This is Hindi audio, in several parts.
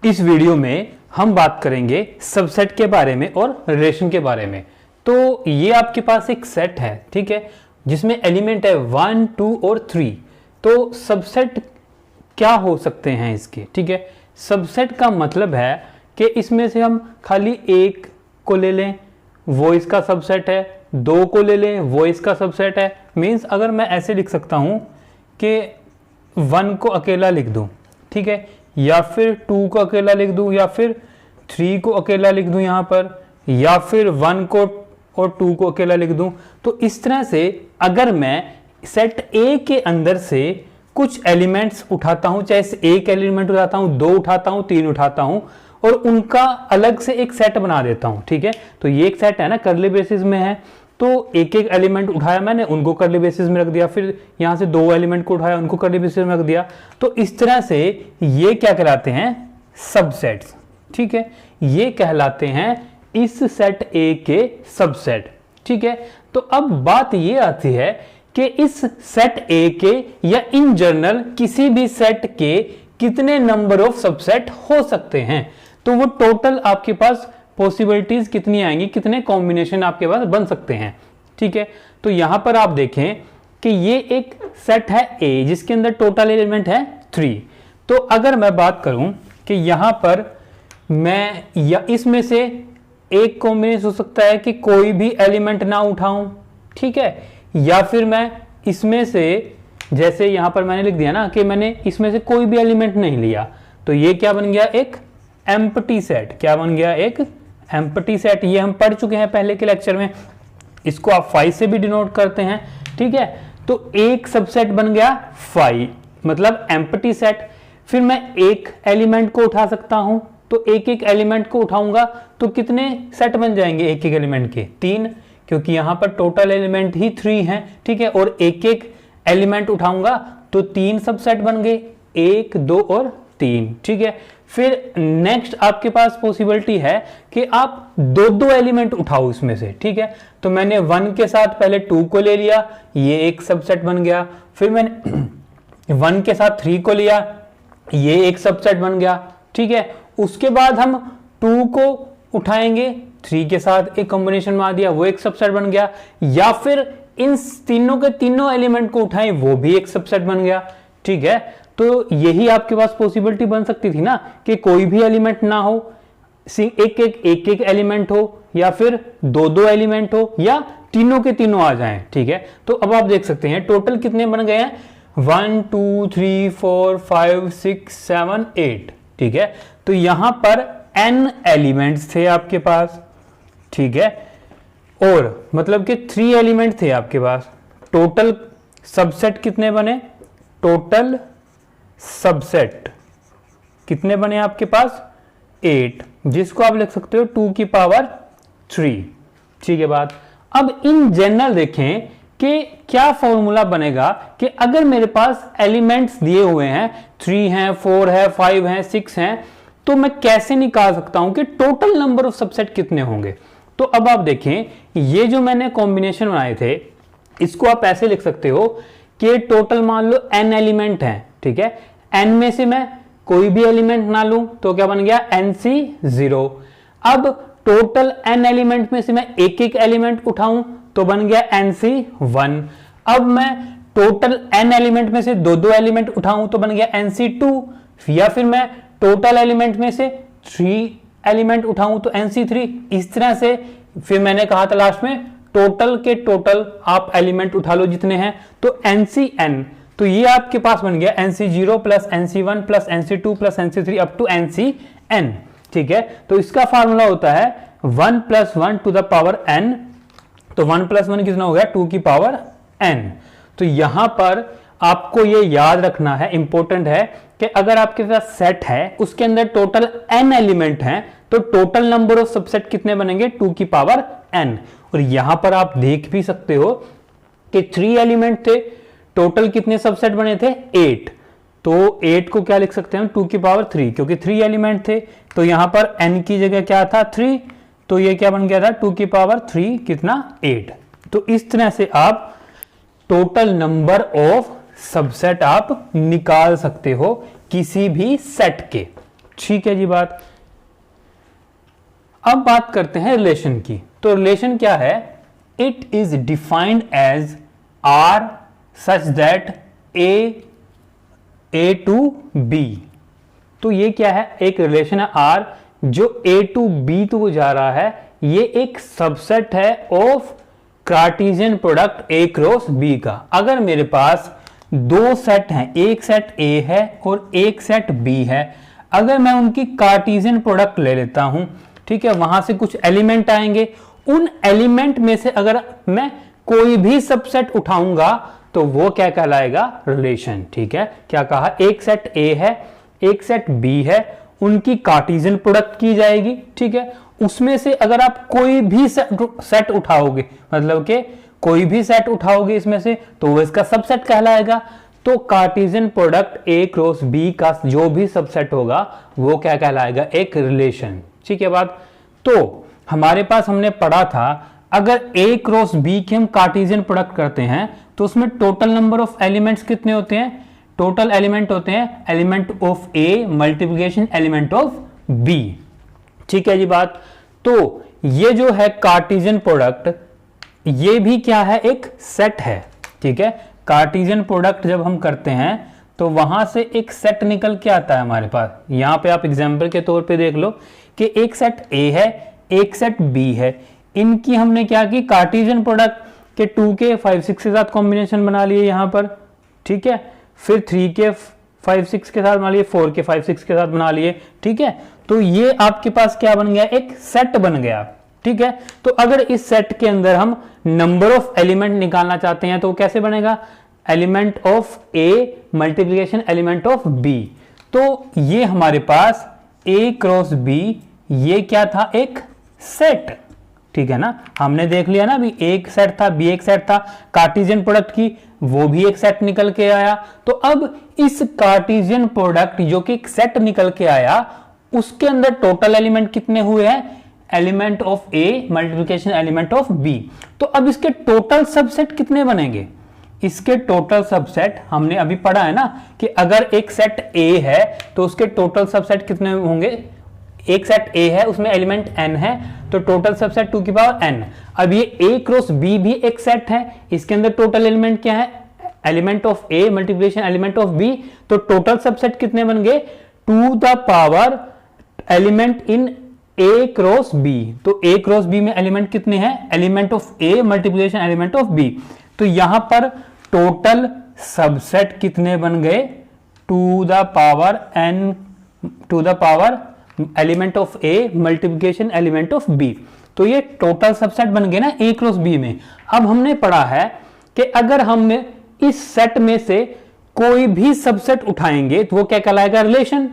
इस वीडियो में हम बात करेंगे सबसेट के बारे में और रिलेशन के बारे में। तो ये आपके पास एक सेट है, ठीक है, जिसमें एलिमेंट है 1, 2 और 3। तो सबसेट क्या हो सकते हैं इसके, ठीक है। सबसेट का मतलब है कि इसमें से हम खाली एक को ले लें, वो इसका सबसेट है, दो को ले लें, वो इसका सबसेट है। मीन्स अगर मैं ऐसे लिख सकता हूं कि 1 को अकेला लिख दूं, ठीक है, या फिर 2 को अकेला लिख दूं, या फिर 3 को अकेला लिख दूं यहाँ पर, या फिर 1 को और 2 को अकेला लिख दूं। तो इस तरह से अगर मैं सेट ए के अंदर से कुछ एलिमेंट्स उठाता हूं, चाहे एक एलिमेंट उठाता हूं, 2 उठाता हूं, 3 उठाता हूं और उनका अलग से एक सेट बना देता हूं, ठीक है। तो ये एक सेट है ना, कर्ली बेसिस में है। तो एक एक एलिमेंट उठाया मैंने, उनको कर्ली बेसिस में रख दिया, फिर यहां से 2 एलिमेंट को उठाया, उनको कर्ली बेसिस में रख दिया। तो इस तरह से ये क्या कहलाते हैं, सबसेट्स, ठीक है। ये कहलाते हैं इस सेट ए के सबसेट, ठीक है। तो अब बात ये आती है कि इस सेट ए के या इन जनरल किसी भी सेट के कितने नंबर ऑफ सबसेट हो सकते हैं। तो वो टोटल आपके पास पॉसिबिलिटीज कितनी आएंगी, कितने कॉम्बिनेशन आपके पास बन सकते हैं, ठीक है। तो यहां पर आप देखें कि ये एक सेट है ए जिसके अंदर टोटल एलिमेंट है 3। तो अगर मैं बात करूं कि यहां पर मैं या इसमें से एक कॉम्बिनेशन हो सकता है कि कोई भी एलिमेंट ना उठाऊं, ठीक है, या फिर मैं इसमें से, जैसे यहां पर मैंने लिख दिया ना कि मैंने इसमें से कोई भी एलिमेंट नहीं लिया, तो ये क्या बन गया, एक एम्प्टी सेट। क्या बन गया, एक एम्प्टी सेट। ये हम पढ़ चुके हैं पहले के लेक्चर में, इसको आप 5 से भी डिनोट करते हैं, ठीक है। तो एक सबसेट बन गया 5, मतलब एम्प्टी सेट। फिर मैं एक एलिमेंट को उठा सकता हूं, तो एक एक एलिमेंट को उठाऊंगा तो कितने सेट बन जाएंगे एक एक एलिमेंट के, 3, क्योंकि यहां पर टोटल एलिमेंट ही 3 हैं, ठीक है। और एक एक एलिमेंट उठाऊंगा तो 3 सबसेट बन गए, 1, 2 और 3, ठीक है। फिर नेक्स्ट आपके पास पॉसिबिलिटी है कि आप 2 एलिमेंट उठाओ इसमें से, ठीक है। तो मैंने 1 के साथ पहले 2 को ले लिया, ये एक सबसेट बन गया। फिर मैंने 1 के साथ 3 को लिया, ये एक सबसेट बन गया, ठीक है। उसके बाद हम 2 को उठाएंगे, 3 के साथ एक कॉम्बिनेशन मार दिया, वो एक सबसेट बन गया। या फिर इन तीनों के तीनों एलिमेंट को उठाएं, वो भी एक सबसेट बन गया, ठीक है। तो यही आपके पास पॉसिबिलिटी बन सकती थी ना कि कोई भी एलिमेंट ना हो, एक एक एलिमेंट हो, या फिर 2 एलिमेंट हो, या तीनों के तीनों आ जाएं, ठीक है। तो अब आप देख सकते हैं टोटल कितने बन गए हैं, 1, 2, 3, 4, 5, 6, 7, 8, ठीक है। तो यहां पर n एलिमेंट्स थे आपके पास, ठीक है, और मतलब कि 3 एलिमेंट थे आपके पास। टोटल सबसेट कितने बने, टोटल सबसेट कितने बने आपके पास, 8, जिसको आप लिख सकते हो 2 की पावर 3, ठीक है बात। अब इन जनरल देखें कि क्या फॉर्मूला बनेगा कि अगर मेरे पास एलिमेंट्स दिए हुए हैं, 3 हैं, 4 है, 5 हैं, 6 हैं, तो मैं कैसे निकाल सकता हूं कि टोटल नंबर ऑफ सबसेट कितने होंगे। तो अब आप देखें, ये जो मैंने कॉम्बिनेशन बनाए थे, इसको आप ऐसे लिख सकते हो कि टोटल मान लो n एलिमेंट हैं, ठीक है। n में से मैं कोई भी एलिमेंट ना लूं तो क्या बन गया, NC0। अब टोटल n एलिमेंट में से मैं एक एक एलिमेंट उठाऊं तो बन गया NC1। अब मैं टोटल n एलिमेंट में से 2 एलिमेंट उठाऊं तो बन गया NC2, या फिर मैं टोटल एलिमेंट में से 3 एलिमेंट उठाऊं तो NC3। इस तरह से फिर मैंने कहा था लास्ट में टोटल के टोटल आप एलिमेंट उठा लो जितने हैं, तो NCN। तो ये आपके पास बन गया NC0 plus NC1 plus NC2 plus NC3 up to NCN, ठीक है। तो इसका फार्मूला होता है 1 + 1 टू द पावर n। तो 1 + 1 कितना हो गया, 2 की पावर n। तो यहां पर आपको ये याद रखना है, इंपॉर्टेंट है कि अगर आपके पास सेट है उसके अंदर टोटल n एलिमेंट हैं, तो टोटल नंबर ऑफ सबसेट कितने बनेंगे, 2 की पावर n। और यहां पर आप देख भी सकते हो कि 3 एलिमेंट थे, टोटल कितने सबसेट बने थे, 8। तो 8 को क्या लिख सकते हैं, 2 की पावर 3, क्योंकि 3 एलिमेंट थे। तो यहां पर n की जगह क्या था, 3, तो ये क्या बन गया था, 2 की पावर 3 कितना, 8। तो इस तरह से आप टोटल नंबर ऑफ सबसेट आप निकाल सकते हो किसी भी सेट के, ठीक है जी बात। अब बात करते हैं रिलेशन की। तो रिलेशन क्या है? It is defined as R such that A to B. तो ये क्या है? एक रिलेशन है आर जो ए टू बी तो जा रहा है। ये एक सबसेट है of Cartesian product A cross B का। अगर मेरे पास दो सेट हैं, एक सेट ए है और एक सेट बी है, अगर मैं उनकी कार्टेशियन प्रोडक्ट ले लेता हूं, ठीक है, वहां से कुछ एलिमेंट आएंगे, उन एलिमेंट में से अगर मैं कोई भी सबसेट उठाऊंगा तो वो क्या कहलाएगा? रिलेशन। ठीक है, क्या कहा? एक सेट ए है, एक सेट बी है, उनकी कार्टेशियन प्रोडक्ट की जाएगी। ठीक है, उसमें से अगर आप कोई भी सेट उठाओगे, मतलब कि कोई भी सेट उठाओगे इसमें से, तो वो इसका सबसेट कहलाएगा। तो Cartesian product A cross B का जो भी सबसेट होगा वो क्या कहलाएगा? एक रिलेशन। ठीक है बात। तो हमारे पास हमने पढ़ा था अगर ए क्रॉस बी की हम कार्टेशियन प्रोडक्ट करते हैं तो उसमें टोटल नंबर ऑफ एलिमेंट्स कितने होते हैं? टोटल एलिमेंट होते हैं element of A multiplication element of B. ठीक है जी बात। तो ये जो है कार्टेशियन प्रोडक्ट, ये भी क्या है? एक सेट है। ठीक है, कार्टेशियन प्रोडक्ट जब हम करते हैं तो वहां से एक सेट निकल के आता है हमारे पास। यहां पे आप एग्जांपल के तौर पे देख लो कि एक सेट ए है, एक सेट बी है, इनकी हमने क्या की? कार्टेशियन प्रोडक्ट के 2 के 5 6 के साथ कॉम्बिनेशन बना लिए यहां पर। ठीक है, फिर 3 के 5 6 के साथ बना लिए, 4 के 5 6 के साथ बना लिए। ठीक है, तो ये आपके पास क्या बन गया? एक सेट बन गया। ठीक है, तो अगर इस सेट के अंदर हम नंबर ऑफ एलिमेंट निकालना चाहते हैं तो कैसे बनेगा? Element of A multiplication element of B. तो ये हमारे पास ए क्रॉस बी, ये क्या था? एक सेट। ठीक है ना, हमने देख लिया ना, अभी एक सेट था, बी एक सेट था, कार्टेशियन प्रोडक्ट की वो भी एक सेट निकल के आया। तो अब इस कार्टेशियन प्रोडक्ट जो कि एक सेट निकल के आया, उसके अंदर टोटल एलिमेंट कितने हुए हैं? Element of A multiplication element of B. तो अब इसके टोटल सबसेट कितने बनेंगे? इसके टोटल सबसेट हमने अभी पढ़ा है ना कि अगर एक सेट ए है तो उसके टोटल सबसेट कितने होंगे? एक सेट ए है, उसमें एलिमेंट n है, तो टोटल सबसेट 2 की पावर n। अब ये a क्रॉस b भी एक सेट है, इसके अंदर टोटल एलिमेंट क्या है? Element of a multiplication element of b। तो टोटल सबसेट कितने बन गए? 2 the power element in a cross b। तो a क्रॉस b में एलिमेंट कितने हैं? Element of a multiplication element of b। तो यहां पर टोटल सबसेट कितने बन गए? 2 the power n, 2 the power element of A multiplication element of B. तो ये टोटल सबसेट बन गए ना ए क्रॉस बी में। अब हमने पढ़ा है कि अगर हम इस सेट में से कोई भी सबसेट उठाएंगे तो वो क्या कहलाएगा? रिलेशन।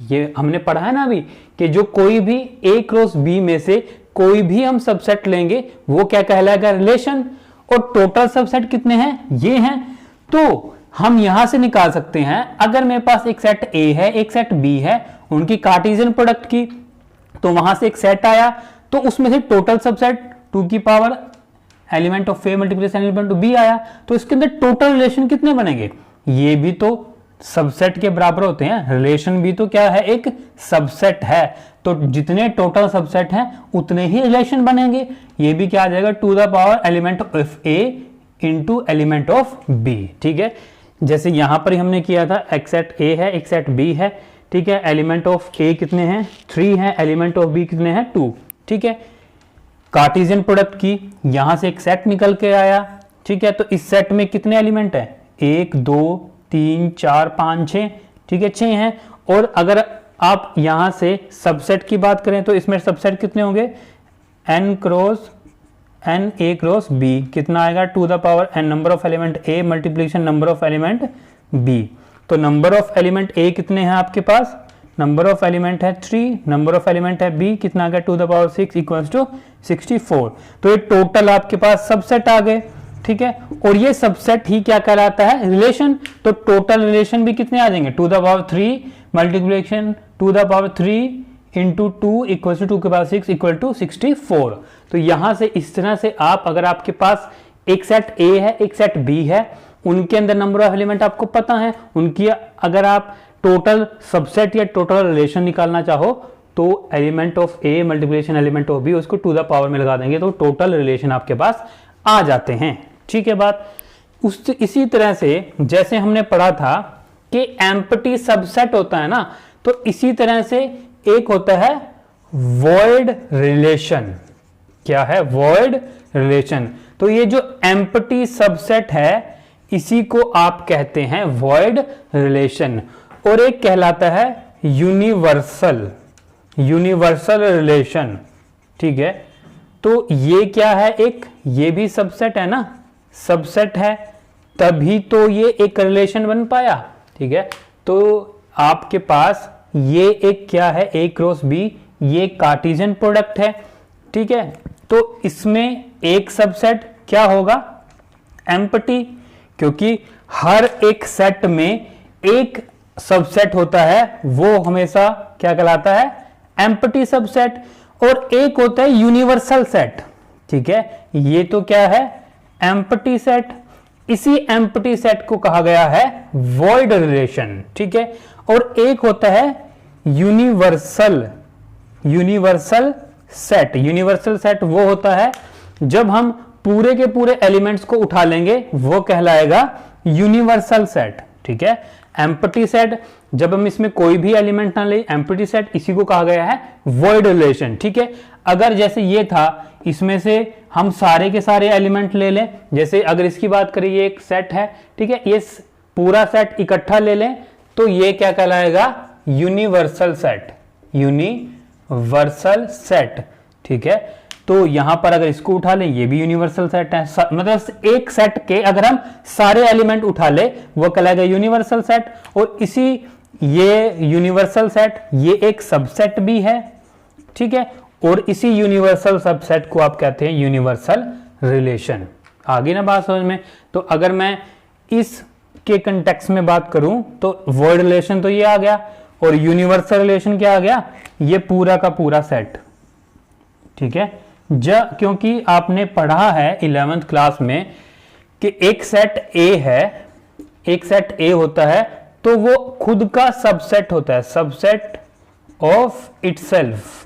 ये हमने पढ़ा है ना अभी कि जो कोई भी ए क्रॉस बी में से कोई भी हम सबसेट लेंगे वो क्या कहलाएगा? रिलेशन। और टोटल सबसेट कितने हैं? ये हैं। तो हम यहां से निकाल सकते हैं, अगर मेरे पास एक सेट ए है, एक सेट बी है, उनकी कार्टेशियन प्रोडक्ट की, तो वहां से एक सेट आया, तो उसमें से टोटल सबसेट 2 की power element of A multiplication element of B आया। तो इसके अंदर टोटल रिलेशन कितने बनेंगे? ये भी तो सबसेट के बराबर होते हैं, रिलेशन भी तो क्या है? एक सबसेट है। तो जितने टोटल सबसेट हैं उतने ही रिलेशन बनेंगे। ये भी क्या आ जाएगा? 2 the power element of A into element of B. ठीक है, जैसे यहां पर हमने किया था, एक सेट ए है, एक सेट बी है। ठीक है, एलिमेंट ऑफ ए कितने हैं? 3 है, एलिमेंट ऑफ बी कितने हैं? 2। ठीक है, कार्टेशियन प्रोडक्ट की, यहां से एक सेट निकल के आया। ठीक है, तो इस सेट में कितने एलिमेंट है? 1 2 3 4 5 6। ठीक है, 6 हैं। और अगर आप यहां से सबसेट की बात करें तो इसमें सबसेट कितने होंगे? n cross n a cross b कितना आएगा? 2 the power n number of element a multiplication number of element b। तो नंबर ऑफ एलिमेंट a कितने हैं आपके पास? नंबर ऑफ एलिमेंट है 3, नंबर ऑफ एलिमेंट है b कितना आ गया? 2 द पावर 6 इक्वल्स टू 64। तो ये टोटल आपके पास सबसेट आ गए। ठीक है, और ये सबसेट ही क्या कहलाता है? रिलेशन। तो टोटल रिलेशन भी कितने आ जाएंगे? 2 the power 3 multiplication 2 the power 3 into 2 equal to 2 के पावर 6 इक्वल टू 64। तो यहां से इस तरह से आप, अगर आपके पास एक सेट ए है, एक सेट बी है, उनके अंदर नंबर ऑफ एलिमेंट आपको पता है, उनकी अगर आप टोटल सबसेट या टोटल रिलेशन निकालना चाहो तो element of A multiplication element of B उसको टू द पावर में लगा देंगे तो टोटल रिलेशन आपके पास आ जाते हैं। ठीक है बात। इसी तरह से जैसे हमने पढ़ा था कि एम्प्टी सबसेट होता है ना, तो इसी तरह से एक होता है वॉइड रिलेशन। क्या है? Void relation. तो ये जो एम्प्टी सबसेट है इसी को आप कहते हैं वॉइड रिलेशन। और एक कहलाता है यूनिवर्सल रिलेशन। ठीक है, तो ये क्या है? एक ये भी सबसेट है ना, सबसेट है तभी तो ये एक रिलेशन बन पाया। ठीक है, तो आपके पास ये एक क्या है? ए क्रॉस बी, ये कार्टेशियन प्रोडक्ट है। ठीक है, तो इसमें एक सबसेट क्या होगा? एम्प्टी, क्योंकि हर एक सेट में एक सबसेट होता है वो हमेशा क्या कहलाता है? Empty subset. और एक होता है यूनिवर्सल सेट। ठीक है, ये तो क्या है? Empty set. इसी एम्प्टी सेट को कहा गया है वॉइड रिलेशन। ठीक है, और एक होता है यूनिवर्सल सेट। यूनिवर्सल सेट वो होता है जब हम पूरे के पूरे एलिमेंट्स को उठा लेंगे वो कहलाएगा यूनिवर्सल सेट। ठीक है, एम्प्टी सेट जब हम इसमें कोई भी एलिमेंट ना ले, एम्प्टी सेट, इसी को कहा गया है वॉइड रिलेशन। ठीक है, अगर जैसे ये था इसमें से हम सारे के सारे एलिमेंट ले लें, जैसे अगर इसकी बात करें ये एक सेट है। ठीक है, ये पूरा सेट इकट्ठा ले लें तो ये क्या कहलाएगा? Universal set. ठीक है, तो यहां पर अगर इसको उठा लें ये भी यूनिवर्सल सेट है। मतलब एक सेट के अगर हम सारे एलिमेंट उठा ले वो कहलाएगा यूनिवर्सल सेट। और इसी ये यूनिवर्सल सेट ये एक सबसेट भी है। ठीक है, और इसी यूनिवर्सल सबसेट को आप कहते हैं यूनिवर्सल रिलेशन। आगे ना बात समझ में? तो अगर मैं इस के कंटेक्स्ट में बात करूं तो वॉइड रिलेशन तो ये आ गया और यूनिवर्सल रिलेशन क्या आ गया? ये पूरा का पूरा सेट। ठीक है, क्योंकि आपने पढ़ा है 11th क्लास में कि एक सेट ए है, एक सेट ए होता है तो वो खुद का सबसेट होता है, सबसेट ऑफ इटसेल्फ।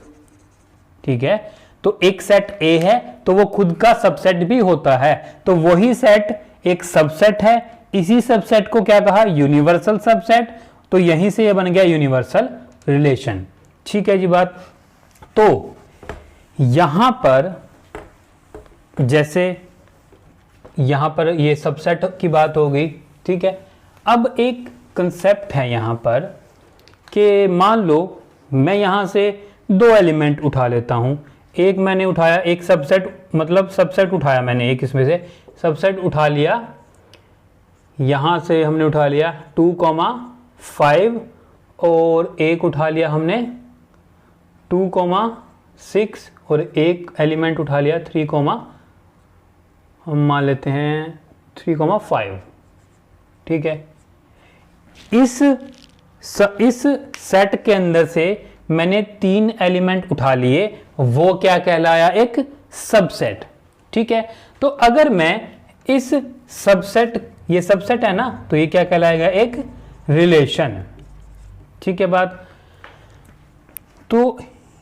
ठीक है, तो एक सेट ए है तो वो खुद का सबसेट भी होता है, तो वही सेट एक सबसेट है। इसी सबसेट को क्या कहा? Universal subset. तो यहीं से ये बन गया यूनिवर्सल रिलेशन। ठीक है जी बात। तो यहां पर जैसे यहां पर ये सबसेट की बात हो गई। ठीक है, अब एक कंसेप्ट है यहां पर कि मान लो मैं यहां से दो एलिमेंट उठा लेता हूं। एक मैंने उठाया, एक सबसेट, मतलब सबसेट उठाया मैंने, एक इसमें से सबसेट उठा लिया। यहां से हमने उठा लिया 2,5 और एक उठा लिया हमने 2,6 और एक एलिमेंट उठा लिया 3, हम मान लेते हैं 3,5। ठीक है, इस सेट के अंदर से मैंने 3 एलिमेंट उठा लिए, वो क्या कहलाया? एक सबसेट। ठीक है, तो अगर मैं इस सबसेट, ये सबसेट है ना, तो ये क्या कहलाएगा? एक रिलेशन। ठीक है बात। तो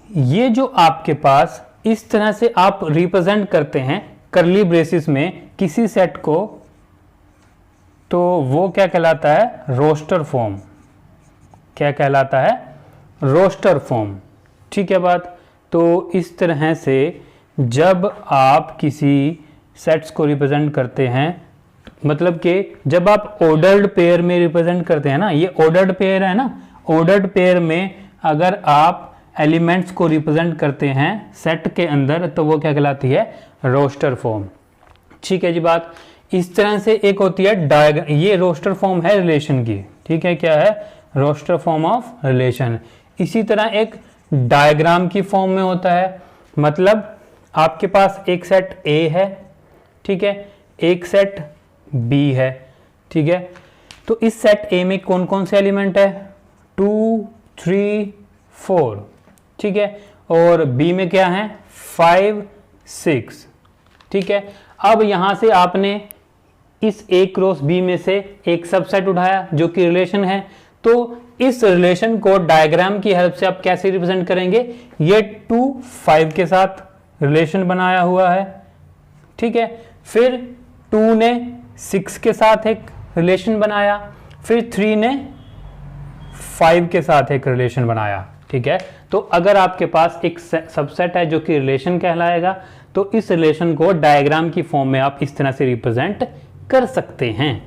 ये जो आपके पास इस तरह से आप रिप्रेजेंट करते हैं कर्ली ब्रेसिस में किसी सेट को, तो वो क्या कहलाता है? Roster form. क्या कहलाता है? Roster form. ठीक है बात। तो इस तरह से जब आप किसी सेट्स को रिप्रेजेंट करते हैं, मतलब कि जब आप ऑर्डर्ड पेयर में रिप्रेजेंट करते हैं ना, ये ऑर्डर्ड पेयर है ना, ऑर्डर्ड पेयर में अगर आप एलिमेंट्स को रिप्रेजेंट करते हैं सेट के अंदर तो वो क्या कहलाती है? Roster form. ठीक है जी बात। इस तरह से एक होती है डायग्राम, ये रोस्टर फॉर्म है रिलेशन की। ठीक है, क्या है? Roster form of relation. इसी तरह एक डायग्राम की फॉर्म में होता है, मतलब आपके पास एक सेट ए है। ठीक है, एक सेट बी है। ठीक है, तो इस सेट ए में कौन कौन से एलिमेंट है? 2, 3, 4। ठीक है, और बी में क्या है? 5, 6। ठीक है, अब यहां से आपने इस ए क्रॉस बी में से एक सबसेट उठाया जो कि रिलेशन है, तो इस रिलेशन को डायग्राम की हेल्प से आप कैसे रिप्रेजेंट करेंगे, ये 2 5 के साथ रिलेशन बनाया हुआ है, ठीक है। फिर 2 ने 6 के साथ एक रिलेशन बनाया, फिर 3 ने 5 के साथ एक रिलेशन बनाया, ठीक है। तो अगर आपके पास एक सबसेट है जो कि रिलेशन कहलाएगा, तो इस रिलेशन को डायग्राम की फॉर्म में आप इस तरह से रिप्रेजेंट कर सकते हैं।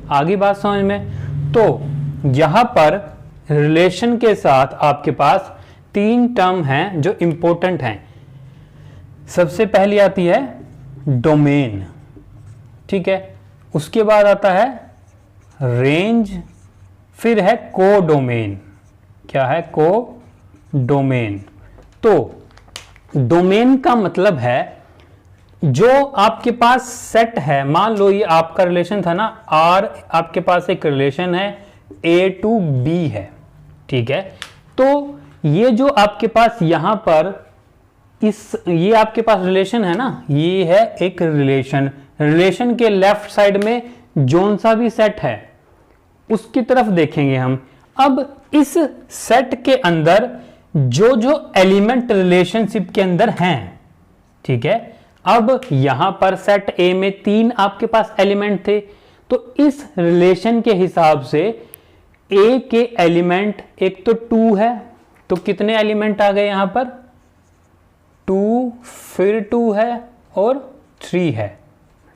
आगे बात समझ में? तो यहां पर रिलेशन के साथ आपके पास 3 टर्म हैं जो इंपॉर्टेंट हैं। सबसे पहली आती है डोमेन, ठीक है। उसके बाद आता है रेंज, फिर है कोडोमेन। क्या है? कोडोमेन। तो डोमेन का मतलब है जो आपके पास सेट है, मान लो ये आपका रिलेशन था ना R, आपके पास एक रिलेशन है A to B है, ठीक है। तो ये जो आपके पास यहां पर ये आपके पास रिलेशन है ना, ये है एक रिलेशन के लेफ्ट साइड में जोन सा भी सेट है उसकी तरफ देखेंगे हम। अब इस सेट के अंदर जो जो एलिमेंट रिलेशनशिप के अंदर हैं, ठीक है। अब यहां पर सेट ए में 3 आपके पास एलिमेंट थे, तो इस रिलेशन के हिसाब से ए के एलिमेंट एक तो 2 है, तो कितने एलिमेंट आ गए यहां पर? 2, फिर 2 है और 3 है,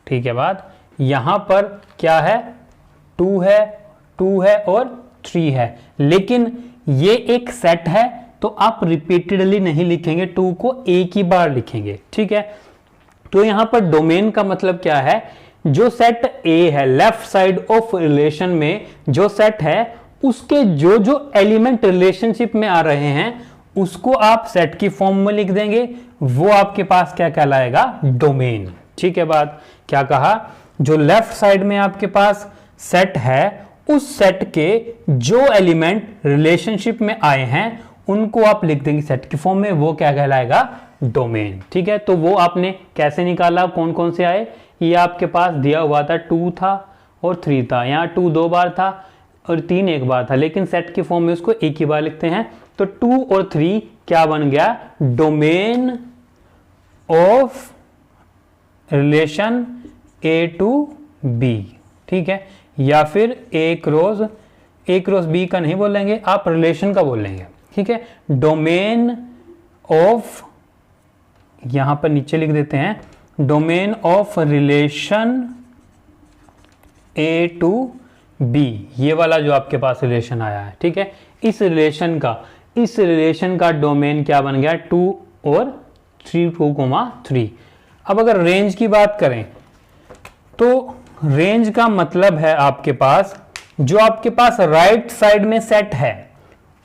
ठीक है। बात यहां पर क्या है? 2 है, 2 है और 3 है, लेकिन ये एक सेट है तो आप रिपीटेडली नहीं लिखेंगे, 2 को एक ही बार लिखेंगे, ठीक है। तो यहां पर डोमेन का मतलब क्या है? जो सेट ए है लेफ्ट साइड ऑफ रिलेशन में जो सेट है, उसके जो जो एलिमेंट रिलेशनशिप में आ रहे हैं उसको आप सेट की फॉर्म में लिख देंगे, वो आपके पास क्या कहलाएगा? डोमेन, ठीक है। बात क्या कहा? जो लेफ्ट साइड में आपके पास सेट है, उस सेट के जो एलिमेंट रिलेशनशिप में आए हैं उनको आप लिख देंगे सेट की फॉर्म में, वो क्या कहलाएगा? डोमेन, ठीक है। तो वो आपने कैसे निकाला, कौन कौन से आए? ये आपके पास दिया हुआ था 2 था और 3 था, यहाँ 2 2 बार था और 3 एक बार था, लेकिन सेट की फॉर्म में उसको एक ही बार लिखते हैं। तो 2 और 3 क्या बन गया? Domain of relation A to B, ठीक है। या फिर A क्रॉस B का नहीं बोलेंगे, आप रिलेशन का बोलेंगे, ठीक है। डोमेन ऑफ, यहां पर नीचे लिख देते हैं, domain of relation A to B, ये वाला जो आपके पास रिलेशन आया है, ठीक है। इस रिलेशन का डोमेन क्या बन गया? 2 और 3 अब अगर रेंज की बात करें तो रेंज का मतलब है आपके पास जो आपके पास राइट साइड में सेट है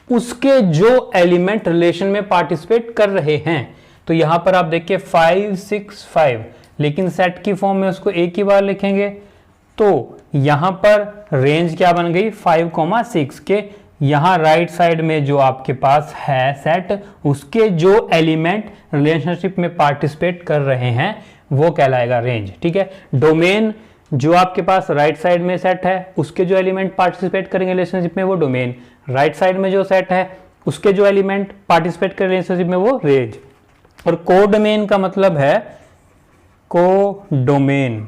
उसके जो एलिमेंट रिलेशन में पार्टिसिपेट कर रहे हैं। तो यहां पर आप देखिए 5 6 5, लेकिन सेट की फॉर्म में उसको एक ही बार लिखेंगे, तो यहां पर रेंज क्या बन गई? 5 6 के यहां राइट साइड में जो आपके पास है सेट, उसके जो एलिमेंट रिलेशनशिप में पार्टिसिपेट कर रहे हैं वो कहलाएगा रेंज, ठीक है। डोमेन जो आपके पास राइट साइड में सेट है उसके जो एलिमेंट पार्टिसिपेट करेंगे रिलेशनशिप में वो डोमेन, राइट साइड में जो सेट है उसके जो एलिमेंट पार्टिसिपेट करेंगे रिलेशनशिप में वो रेंज। और कोडोमेन का मतलब है कोडोमेन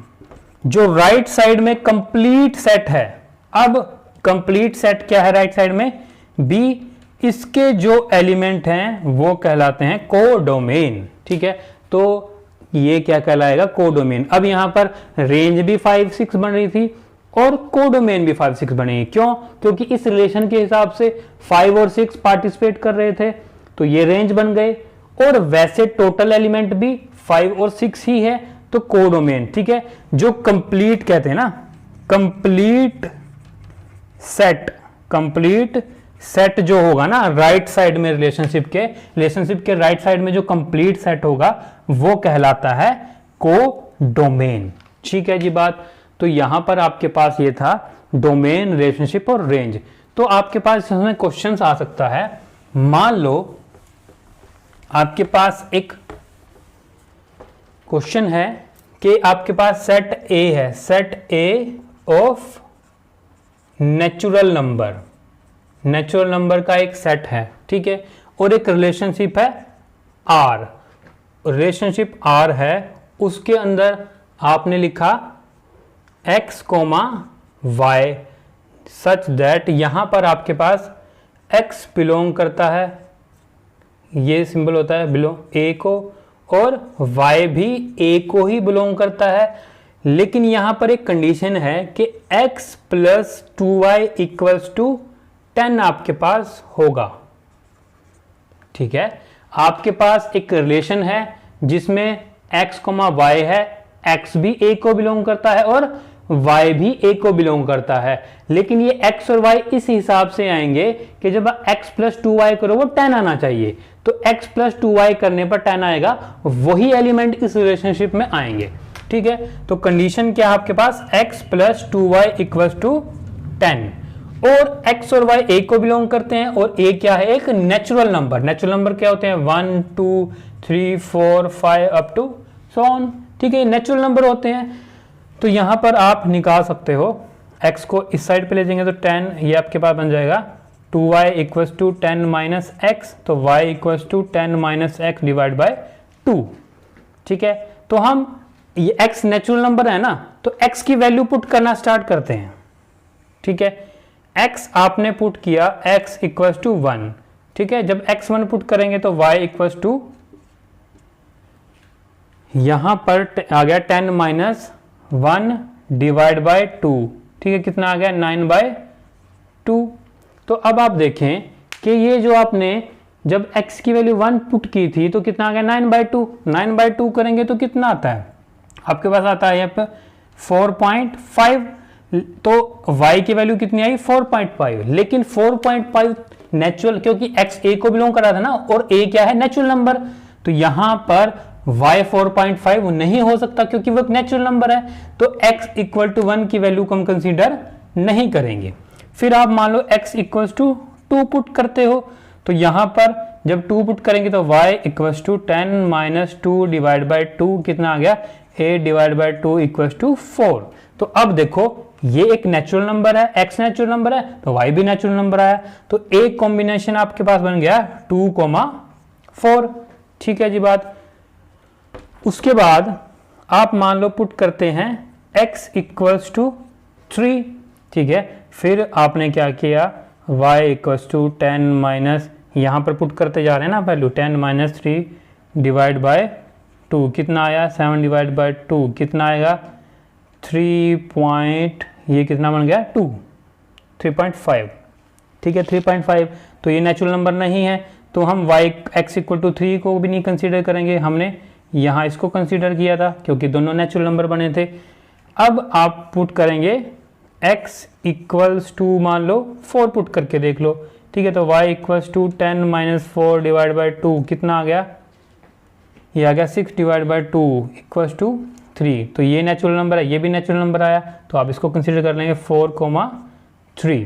जो राइट साइड में कंप्लीट सेट है। अब कंप्लीट सेट क्या है राइट साइड में? बी, इसके जो एलिमेंट हैं वो कहलाते हैं कोडोमेन, ठीक है। तो ये क्या कहलाएगा? कोडोमेन। अब यहां पर रेंज भी 5 6 बन रही थी और कोडोमेन भी 5 6 बनेगी, क्यों? क्योंकि इस रिलेशन के हिसाब से 5 और 6 पार्टिसिपेट कर रहे थे, तो ये रेंज बन गए। और वैसे टोटल एलिमेंट भी 5 और 6 ही है, तो कोडोमेन, ठीक है। जो कंप्लीट कहते हैं ना, कंप्लीट सेट जो होगा ना राइट साइड में रिलेशनशिप के राइट साइड में जो कंप्लीट सेट होगा वो कहलाता है कोडोमेन, ठीक है जी। बात तो यहां पर आपके पास ये था डोमेन, रिलेशनशिप और रेंज। तो आपके पास इसमें क्वेश्चन आ सकता है, मान लो आपके पास एक क्वेश्चन है कि आपके पास सेट ए है, set A of natural number, natural number का एक सेट है, ठीक है, और एक रिलेशनशिप है आर, रिलेशनशिप आर है, उसके अंदर आपने लिखा x, y सच दैट यहां पर आपके पास x बिलोंग करता है, ये सिंबल होता है बिलोंग a को, और y भी a को ही बिलोंग करता है। लेकिन यहां पर एक कंडीशन है कि x plus 2y equals to 10 आपके पास होगा, ठीक है। आपके पास एक रिलेशन है जिसमें x, y है, x भी a को बिलोंग करता है और y भी a को बिलोंग करता है, लेकिन ये x और y इस हिसाब से आएंगे कि जब x प्लस 2y करो वो 10 आना चाहिए, तो x प्लस 2y करने पर 10 आएगा, वही एलिमेंट इस रिलेशनशिप में आएंगे, ठीक है। तो कंडीशन क्या है आपके पास, x plus 2y equals to 10, और x और y a को बिलोंग करते हैं, और a क्या है, एक नेचुरल नंबर। नेचुरल नंबर क्या होते हैं, 1 2 3 4 5 अप टू सो ऑन, ठीक है, नेचुरल नंबर होते हैं। तो यहां पर आप निकाल सकते हो, x को इस साइड पे ले जाएंगे तो 10, ये आपके पास बन जाएगा 2y equals to 10 minus x, तो y equals to 10 minus x divide by 2, ठीक है। तो हम ये x नेचुरल नंबर है ना, तो x की वैल्यू पुट करना स्टार्ट करते हैं, ठीक है। x आपने पुट किया x इक्वल्स टू 1, ठीक है। जब x 1 पुट करेंगे तो y इक्वल्स टू, यहां पर आ गया 10 माइनस 1 डिवाइड बाय 2, ठीक है, कितना आ गया 9 बाय 2। तो अब आप देखें कि ये जो आपने जब x की वैल्यू 1 पुट की थी तो कितना आ गया 9 बाय 2, 9 बाय 2 करेंगे तो कितना आता है आपके पास, आता है यहाँ पे 4.5, तो y की वैल्यू कितनी आई 4.5, लेकिन 4.5 नेचुरल, क्योंकि x a को बिलोंग कर रहा था ना, और a क्या है नेचुरल नंबर, तो यहां पर y 4.5 नहीं हो सकता क्योंकि वो एक नेचुरल नंबर है, तो x इक्वल टू 1 की वैल्यू को हम कंसीडर नहीं करेंगे। फिर आप मान लो x इक्वल टू 2 पुट करते हो, तो यहां पर जब 2 पुट करेंगे तो y equal to 10 minus 2 divide by 2, कितना आ गया 8 डिवाइड बाय 2 इक्वल टू 4। तो अब देखो ये एक नेचुरल नंबर है, x नेचुरल नंबर है, तो y भी नेचुरल नंबर आया, तो एक कॉम्बिनेशन आपके पास बन गया 2, 4, ठीक है जी बात। उसके बाद आप मान लो पुट करते हैं x इक्वल्स टू 3, ठीक है। फिर आपने क्या किया, y इक्वल्स टू 10 माइनस, यहाँ पर पुट करते जा रहे हैं ना वैल्यू, 10 माइनस 3 डिवाइड बाय 2, कितना आया 7 डिवाइड बाय 2, कितना आएगा 3 ये कितना बन गया 3.5, ठीक है 3.5। तो ये नेचुरल नंबर नहीं है, तो हम x इक्वल टू 3 को भी नहीं कंसीडर करेंगे, हमने यहाँ इसको कंसीडर किया था क्योंकि दोनों नेचुरल नंबर बने थे। अब आप पुट करेंगे x इक्वल्स टू मान लो 4 पुट करके देख लो, ठीक है, तो y equals to 10 minus 4 divide by 2, कितना आ गया, ये आ गया 6 डिवाइड बाय 2 इक्वल्स टू 3, तो ये नेचुरल नंबर है, ये भी नेचुरल नंबर आया, तो आप इसको कंसीडर कर लेंगे 4, 3।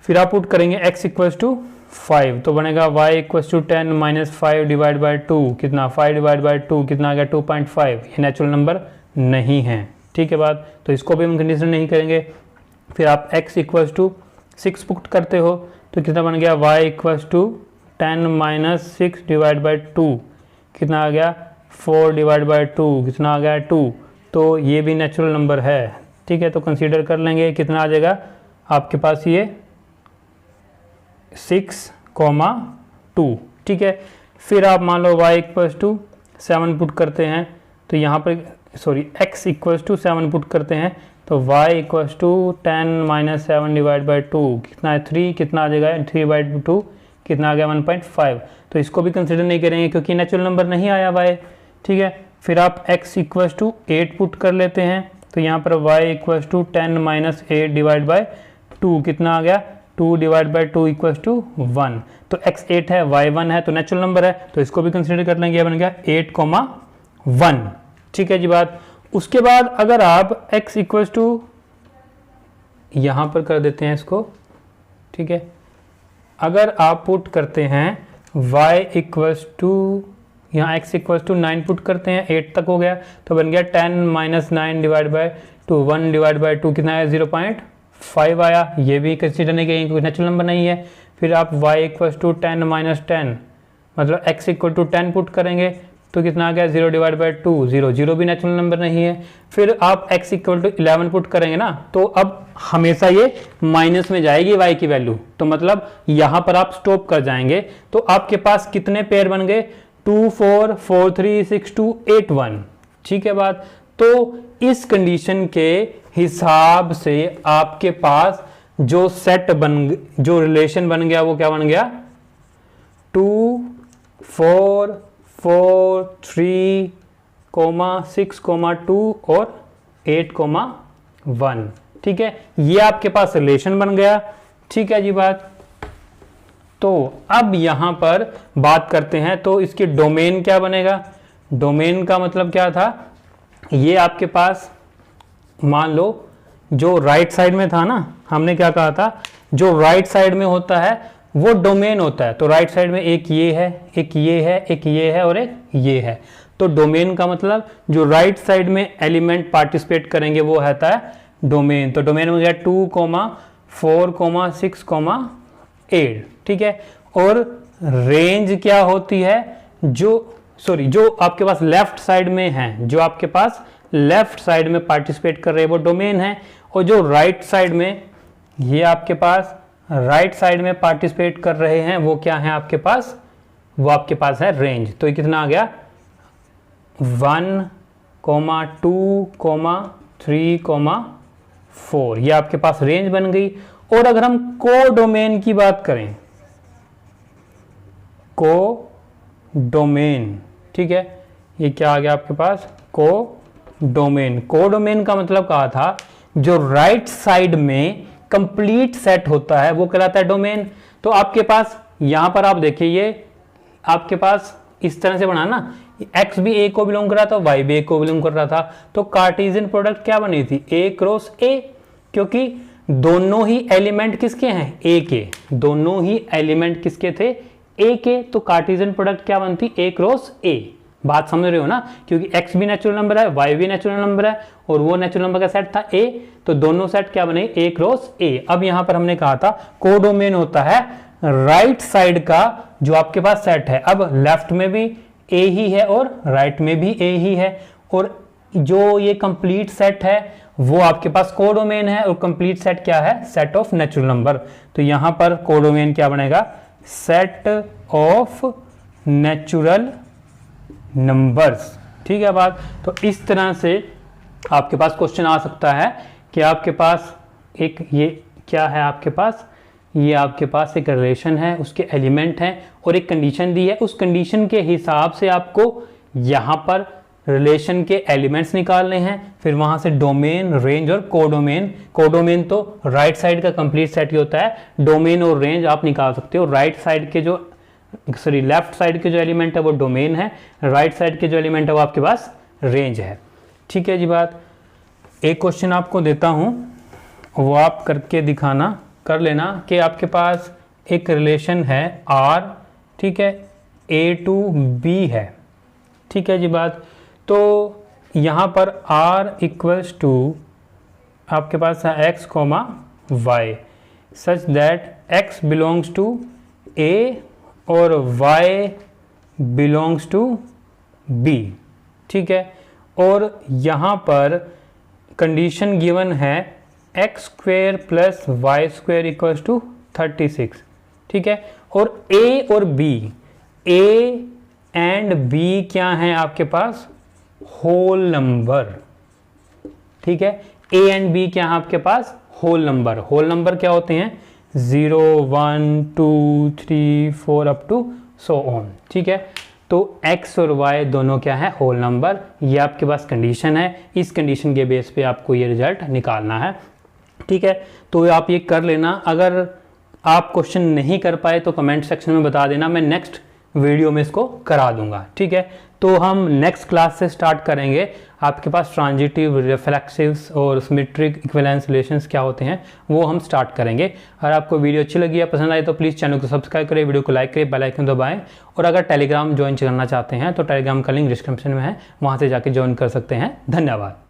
फिर आप पुट करेंगे x इक्वल्स टू 5, तो बनेगा y equals to 10 minus 5 divide by 2, कितना 5 डिवाइड बाय 2, कितना आ गया 2.5, ये नेचुरल नंबर नहीं है, ठीक है बात, तो इसको भी हम कंसीडर नहीं करेंगे। फिर आप x इक्वल्स टू 6 पुट करते हो, तो कितना बन गया y equals to 10 minus 6 divide by 2, कितना आ गया 4 डिवाइड बाय 2, कितना आ गया 2, तो ये भी नेचुरल नंबर है, ठीक है, तो कंसीडर कर लेंगे, कितना आ जाएगा आपके पास ये 6, 2, ठीक है। फिर आप मान लो y इक्वल्स टू 7 पुट करते हैं, तो यहाँ पर x इक्वल्स टू 7 पुट करते हैं, तो y equals to 10 minus 7 divide by 2, कितना है 3, कितना आ जाएगा 3 बाई 2, कितना आ गया 1.5, तो इसको भी कंसिडर नहीं करेंगे क्योंकि नेचुरल नंबर नहीं आया y, ठीक है। फिर आप x इक्वल्स टू 8 पुट कर लेते हैं, तो यहाँ पर y equals to 10 minus 8 divide by 2, कितना आ गया 2 डिवाइड बाई 2 इक्वल्स टू 1, तो x 8 है y 1 है, तो नेचुरल नंबर है, तो इसको भी कंसिडर कर लेंगे, बन गया 8, 1, ठीक है जी बात। उसके बाद अगर आप x इक्वल्स टू यहाँ पर कर देते हैं इसको, ठीक है, अगर आप पुट करते हैं y इक्वल्स टू यहाँ x इक्वल्स टू 9 पुट करते हैं, 8 तक हो गया, तो बन गया 10 minus 9 divide by 2, 1 divide by 2 कितना है 5 आया, ये भी कंसीडर नहीं करेंगे कोई नेचुरल नंबर नहीं है। फिर आप y इक्वल्स टू 10 माइनस 10 मतलब x इक्वल टू 10 पुट करेंगे तो कितना आ गया 0 डिवाइड बाई 2, 0 0 भी नेचुरल नंबर नहीं है। फिर आप x इक्वल टू 11 पुट करेंगे ना, तो अब हमेशा ये माइनस में जाएगी y की वैल्यू, तो मतलब यहाँ पर आप स्टॉप कर जाएंगे। तो आपके पास कितने पेयर बन गए 2 4 4 3 6 2 8 1, ठीक है बात। तो इस कंडीशन के हिसाब से आपके पास जो जो रिलेशन बन गया वो क्या बन गया 2 4 4 3 6 2 और 8 1, ठीक है, ये आपके पास रिलेशन बन गया, ठीक है जी बात। तो अब यहां पर बात करते हैं, तो इसकी डोमेन क्या बनेगा। डोमेन का मतलब क्या था, ये आपके पास मान लो जो राइट साइड में था ना, हमने क्या कहा था, जो राइट साइड में होता है वो डोमेन होता है। तो राइट साइड में एक ये है, एक ये है, एक ये है और एक ये है। तो डोमेन का मतलब जो राइट साइड में एलिमेंट पार्टिसिपेट करेंगे वो होता है डोमेन। तो डोमेन हो गया 2 4 6 8, ठीक है। और रेंज क्या होती है, जो आपके पास लेफ्ट साइड में है, जो आपके पास लेफ्ट साइड में पार्टिसिपेट कर रहे हैं वो डोमेन है, और जो राइट साइड में, ये आपके पास राइट साइड में पार्टिसिपेट कर रहे हैं वो क्या है आपके पास, वो आपके पास है रेंज। तो ये कितना आ गया 1 2 3 4, ये आपके पास रेंज बन गई। और अगर हम कोडोमेन की बात करें, कोडोमेन, ठीक है, ये क्या आ गया आपके पास कोडोमेन। कोडोमेन का मतलब कहा था जो राइट साइड में कंप्लीट सेट होता है वो कहलाता है डोमेन। तो आपके पास यहां पर आप देखिए, ये आपके पास इस तरह से बना ना, x भी a को बिलोंग कर रहा था, y भी a को बिलोंग कर रहा था। तो कार्टेशियन प्रोडक्ट क्या बनी थी a क्रॉस a, क्योंकि दोनों ही एलिमेंट किसके हैं a के, दोनों ही एलिमेंट किसके थे a के। तो कार्टेशियन प्रोडक्ट क्या बनती a क्रॉस a। बात समझ रहे हो ना, क्योंकि x भी नेचुरल नंबर है, y भी नेचुरल नंबर है और वो नेचुरल नंबर का सेट था a, तो दोनों सेट क्या बने a क्रॉस a। अब यहां पर हमने कहा था कोडोमेन होता है राइट साइड का जो आपके पास सेट है। अब लेफ्ट में भी a ही है और राइट में भी a ही है, और जो ये कंप्लीट सेट है वो आपके पास कोडोमेन है, और कंप्लीट सेट क्या है, सेट ऑफ नेचुरल नंबर। तो यहां पर कोडोमेन क्या बनेगा, सेट ऑफ नेचुरल नंबर्स, ठीक है बात। तो इस तरह से आपके पास क्वेश्चन आ सकता है कि आपके पास एक ये क्या है, आपके पास ये आपके पास एक रिलेशन है, उसके एलिमेंट हैं और एक कंडीशन दी है। उस कंडीशन के हिसाब से आपको यहाँ पर रिलेशन के एलिमेंट्स निकालने हैं, फिर वहाँ से डोमेन, रेंज और कोडोमेन। कोडोमेन तो राइट साइड का कंप्लीट सेट ही होता है, डोमेन और रेंज आप निकाल सकते हो। राइट साइड के जो लेफ्ट साइड के जो एलिमेंट है वो डोमेन है, राइट साइड के जो एलिमेंट है वो आपके पास रेंज है, ठीक है जी बात। एक क्वेश्चन आपको देता हूं, वो आप करके दिखाना, कर लेना कि आपके पास एक रिलेशन है R, ठीक है, A to B है, ठीक है जी बात। तो यहाँ पर R इक्वल्स टू आपके पास है x, y such that x belongs to A और y बिलोंग्स टू B, ठीक है। और यहाँ पर कंडीशन गिवन है x square plus y square equals to 36, ठीक है। और a और b, a एंड b क्या है आपके पास, होल नंबर, ठीक है। a एंड b क्या है आपके पास, होल नंबर। होल नंबर क्या होते हैं, 0 1 2 3 4 अप टू सो ऑन, ठीक है। तो x और y दोनों क्या है, होल नंबर। ये आपके पास कंडीशन है, इस कंडीशन के बेस पे आपको ये रिजल्ट निकालना है, ठीक है। तो आप ये कर लेना। अगर आप क्वेश्चन नहीं कर पाए तो कमेंट सेक्शन में बता देना, मैं नेक्स्ट वीडियो में इसको करा दूंगा, ठीक है। तो हम नेक्स्ट क्लास से स्टार्ट करेंगे। आपके पास ट्रांजिटिव, रिफ्लेक्सिव्स और सिमेट्रिक इक्विवेलेंस रिलेशंस क्या होते हैं वो हम स्टार्ट करेंगे। अगर आपको वीडियो अच्छी लगी है, पसंद आई तो प्लीज़ चैनल को सब्सक्राइब करें, वीडियो को लाइक करें, बेल आइकन दबाएं। और अगर टेलीग्राम ज्वाइन करना चाहते हैं तो टेलीग्राम का लिंक डिस्क्रिप्शन में है, वहाँ से जाके ज्वाइन कर सकते हैं। धन्यवाद।